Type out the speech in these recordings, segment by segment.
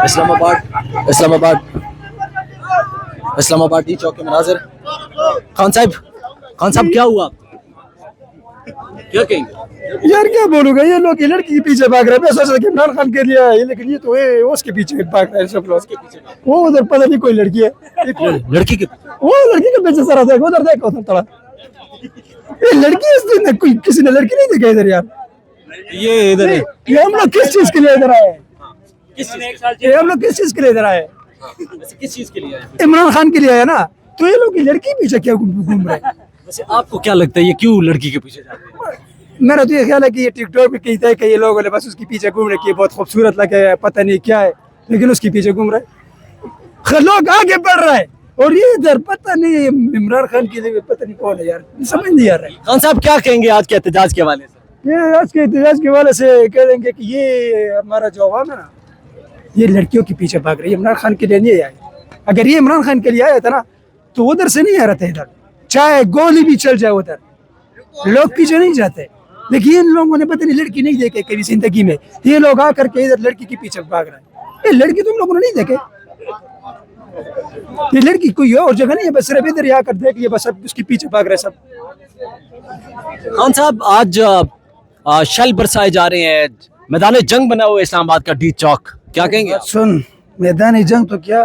Islamabad Islamabad Islamabad D चौक के मनाजिर। खान साहब क्या हुआ, क्या कहेंगे? यार क्या बोलूंगा, ये लोग ये लड़की के पीछे भाग रहे हैं। मैं सोच रहा कि इमरान खान के लिए है, लेकिन ये तो उसके पीछे भाग रहे हैं सब लोग। वो उधर पता नहीं कोई लड़की है, लड़की के वो लड़की के पीछे सारा देखो, उधर देखो उधर थोड़ा। ये लड़की इसने कोई किसी ने लड़की नहीं देखा इधर यार। ये इधर है, ये हम लोग किस चीज के लिए इधर आए? किस हम लोग किस चीज के लिए इधर आए? चीज के लिए? इमरान खान के लिए आया ना, तो ये लोग लड़की पीछे क्या घूम रहे हैं? वैसे आपको क्या लगता है ये क्यों लड़की के पीछे जाते हैं? मेरा तो ये ख्याल है कि ये टिकटॉक पे कहता है कि ये लोग बस उसके पीछे घूम रहे कि बहुत खूबसूरत लगे, पता नहीं क्या है, लेकिन उसके पीछे घूम रहे। लोग आगे बढ़ रहे हैं और ये इधर पता नहीं इमरान खान की जगह पता नहीं कौन है यार, समझ नहीं आ रहा है। खान साहब क्या कहेंगे आज के एहतजाज के हवाले से? ये आज के एहतजाज के हवाले से कह देंगे कि ये हमारा जो अवाम है ना, ये लड़कियों के पीछे भाग रही है, इमरान खान के लिए नहीं आए। अगर ये इमरान खान के लिए आया था ना तो उधर से नहीं आ रहा था इधर, चाहे गोली भी चल जाए उधर लोग पीछे नहीं जाते। लेकिन इन लोगों ने पता नहीं लड़की नहीं देखे कभी जिंदगी में, ये लोग आकर के इधर लड़की के पीछे भाग रहे हैं। ये लड़की तुम लोगों ने नहीं देखे, ये लड़की कोई और जगह नहीं है, बस सिर्फ इधर आकर देख लिया, बस सब उसके पीछे भाग रहे सब। खान साहब आज शल बरसाए जा रहे हैं, मैदान जंग बना हुआ है इस्लामाबाद का डी चौक, क्या कहेंगे? सुन, मैदान जंग तो क्या,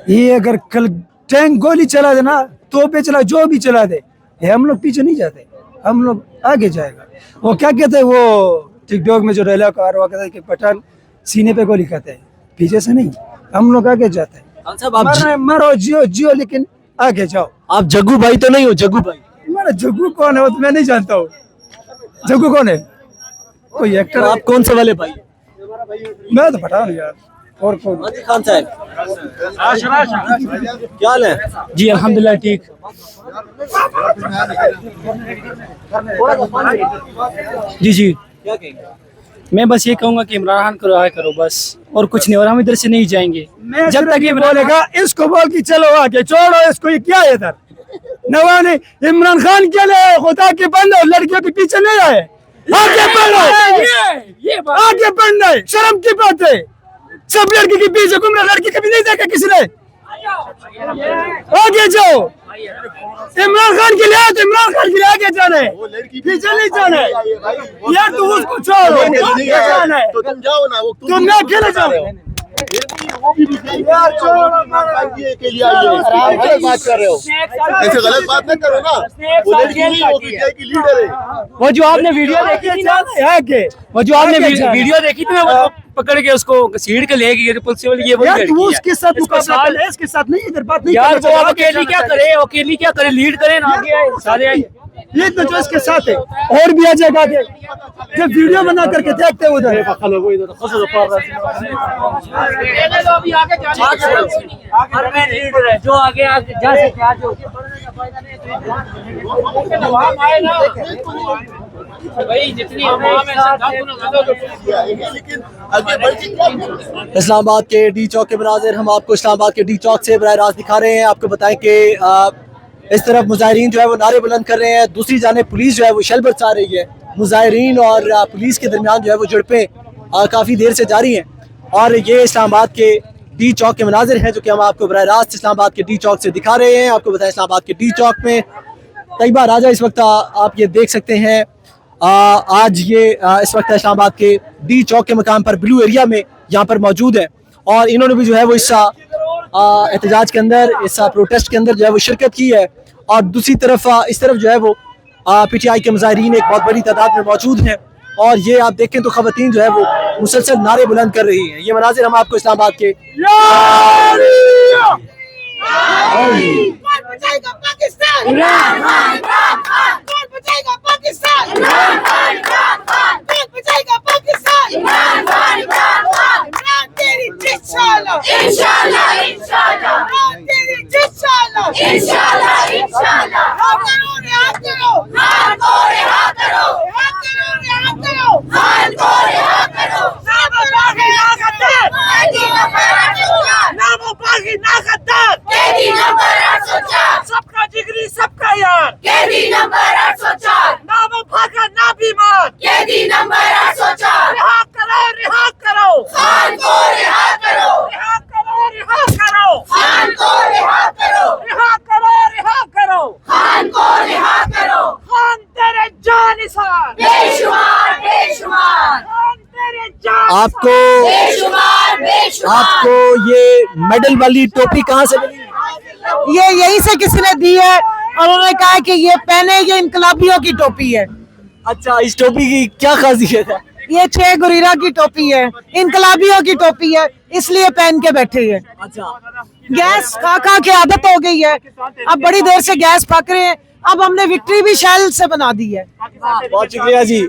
ये अगर कल टैंक गोली चला दे ना, तोपे चला, जो भी चला दे, हम लोग पीछे नहीं जाते, हम लोग आगे जाएगा। वो क्या कहते हैं, वो टिकटॉक में जो डायलॉग आ रहा है, कहते हैं कि पठान सीने पे गोली खाते हैं, पीछे से नहीं, हम लोग आगे जाते हैं। मरो जियो जियो, लेकिन आगे जाओ। आप जग्गू भाई तो नहीं हो? जग्गू भाई, हमारा जग्गू कौन है वो तो मैं नहीं जानता हूँ। जग्गू कौन है? कोई एक्टर? आप कौन से वाले भाई? मैं तो पठान यार। और कौन? खान साहब क्या हाल है? जी अल्हम्दुलिल्लाह ठीक। जी क्या कहेंगे? मैं बस ये कहूंगा कि इमरान खान को रिहा करो बस, और कुछ नहीं, और हम इधर से नहीं जाएंगे जब तक ये बोलेगा। इसको बोल के चलो आगे, छोड़ो इसको, ये क्या है इधर नवाने इमरान खान के लिए खुदा के बंदे लड़कियों के पीछे नहीं आए, आगे बढ़ो, आगे बढ़ना है, शर्म की बात है। सब लड़की के पीछे घूम रहे, लड़की कभी नहीं देखा किसी ने, आगे जाओ। इमरान खान के लिए तो इमरान खान के लिए आगे जाना है, पीछे नहीं जाना है यार। तू उसको छोड़ो, जाना है तो तुम जाओ ना, तुम ना अकेले जाओ यार, के लिए गलत बात कर रहे हो, ऐसे गलत बात ना करो ना। वो लड़की नहीं, वो पीटीआई की लीडर है। वो जो आपने वीडियो देखी थी ना, वो जो आपने वीडियो देखी थी ना, वो पकड़ के उसको सीढ़ के ले गई पुलिस वाली, ये वही लड़की है। उसके साथ मुकाबला है, इसके साथ नहीं, इधर बात नहीं यार। वो अकेली क्या करे, लीड करे ना, आगे आए सारे आए, ये तो जो इसके साथ है और भी आ जाएगा आगे, जब वीडियो बना करके देखते हैं उधर। जो आगे जा सकते इस्लामाबाद के डी चौक के मनाजिर हम आपको इस्लामाबाद के डी चौक से बराह रास्त दिखा रहे हैं। आपको बताएं कि इस तरफ मुजाहिरीन जो है वो नारे बुलंद कर रहे हैं, दूसरी जाने पुलिस जो है वो शल बरसा रही है। मुजाहिरीन और पुलिस के दरमियान जो है वो झड़पें काफ़ी देर से जारी हैं। और ये इस्लामाबाद के डी चौक के मनाजिर हैं जो कि हम आपको बराह रास्त इस्लामाबाद के डी चौक से दिखा रहे हैं। आपको बताएं इस्लामाबाद के डी चौक में तैयबा राजा इस वक्त आप ये देख सकते हैं। आज ये इस वक्त इस्लामाबाद के डी चौक के मकाम पर ब्लू एरिया में यहाँ पर मौजूद है और इन्होंने भी जो है वो इस एहतजाज के अंदर, इस प्रोटेस्ट के अंदर जो है वो शिरकत की है। और दूसरी तरफ इस तरफ जो है वो पीटीआई के मुजाहिरीन एक बहुत बड़ी तादाद में मौजूद हैं और ये आप देखें तो खवातीन जो है वो मुसलसल नारे बुलंद कर रही हैं। ये मनाजिर हम आपको इस्लामाबाद के सबका जिगरी सबका यार, नंबर 800 आपको आपको ये मेडल वाली टोपी कहाँ से मिली? ये यहीं से किसी ने दी है और उन्होंने कहा है कि ये पहने, ये इनकलाबियों की टोपी है। अच्छा, इस टोपी की क्या खासियत है? ये छह गुरीरा की टोपी है, इनकलाबियों की टोपी है, इसलिए पहन के बैठे हैं। अच्छा, गैस खा के आदत हो गई है, अब बड़ी देर से गैस पक रहे हैं। अब हमने विक्ट्री भी शेल से बना दी है। बहुत शुक्रिया जी।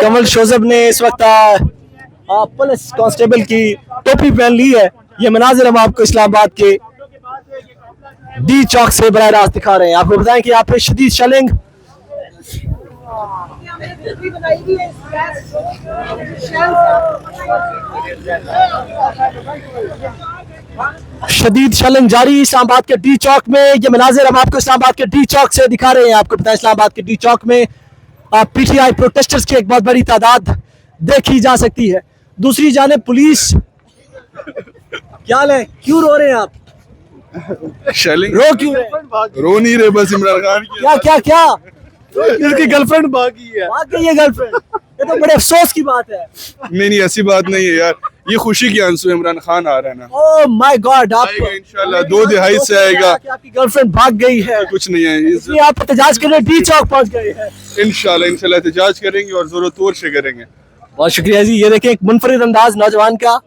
कमल शोजब ने इस वक्त पुलिस कांस्टेबल की टोपी पहन ली है। ये मनाजिर हम आपको इस्लामाबाद के डी चौक से बराह रास्त दिखा रहे हैं। आपको बताएं कि यहाँ पे शदीद शेलिंग जारी इस्लामाबाद के डी चौक में। ये मनाजिर हम आपको इस्लामाबाद के डी चौक से दिखा रहे हैं। आपको पता है इस्लामाबाद के डी चौक में पीटीआई प्रोटेस्टर्स की एक बहुत बड़ी तादाद देखी जा सकती है। दूसरी जानिब पुलिस, क्या हाल है, क्यों रो रहे हैं आप? शेलिंग रो क्यों रहे हैं? रो नहीं रहे, बस इमरान खान की क्या क्या क्या इसकी गर्लफ्रेंड भागी है। बात है ये गर्लफ्रेंड, ये तो बड़े अफसोस की बात है। नहीं ऐसी बात नहीं है यार, ये खुशी के आंसू इमरान खान आ रहा है ना। ओह माय गॉड, आप आएगा इंशाल्लाह, 2 दिहाई से आएगा। कि आपकी गर्लफ्रेंड भाग गई है, कुछ नहीं है, इसलिए आप एहतजाज के लिए डी चौक पहुंच गए हैं। इंशाल्लाह एहतजाज करेंगे और जोरों तोर से करेंगे। बहुत शुक्रिया जी। ये देखें एक मुनफरिद अंदाज नौजवान का,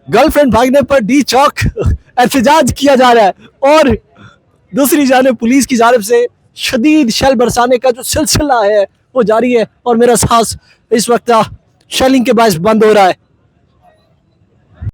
गर्लफ्रेंड भागने पर डी चौक एहतजाज किया जा रहा है और दूसरी जानिब पुलिस की जानिब से शदीद शेल बरसाने का जो सिलसिला है वो जारी है और मेरा सांस इस वक्त शेलिंग के बायस बंद हो रहा है।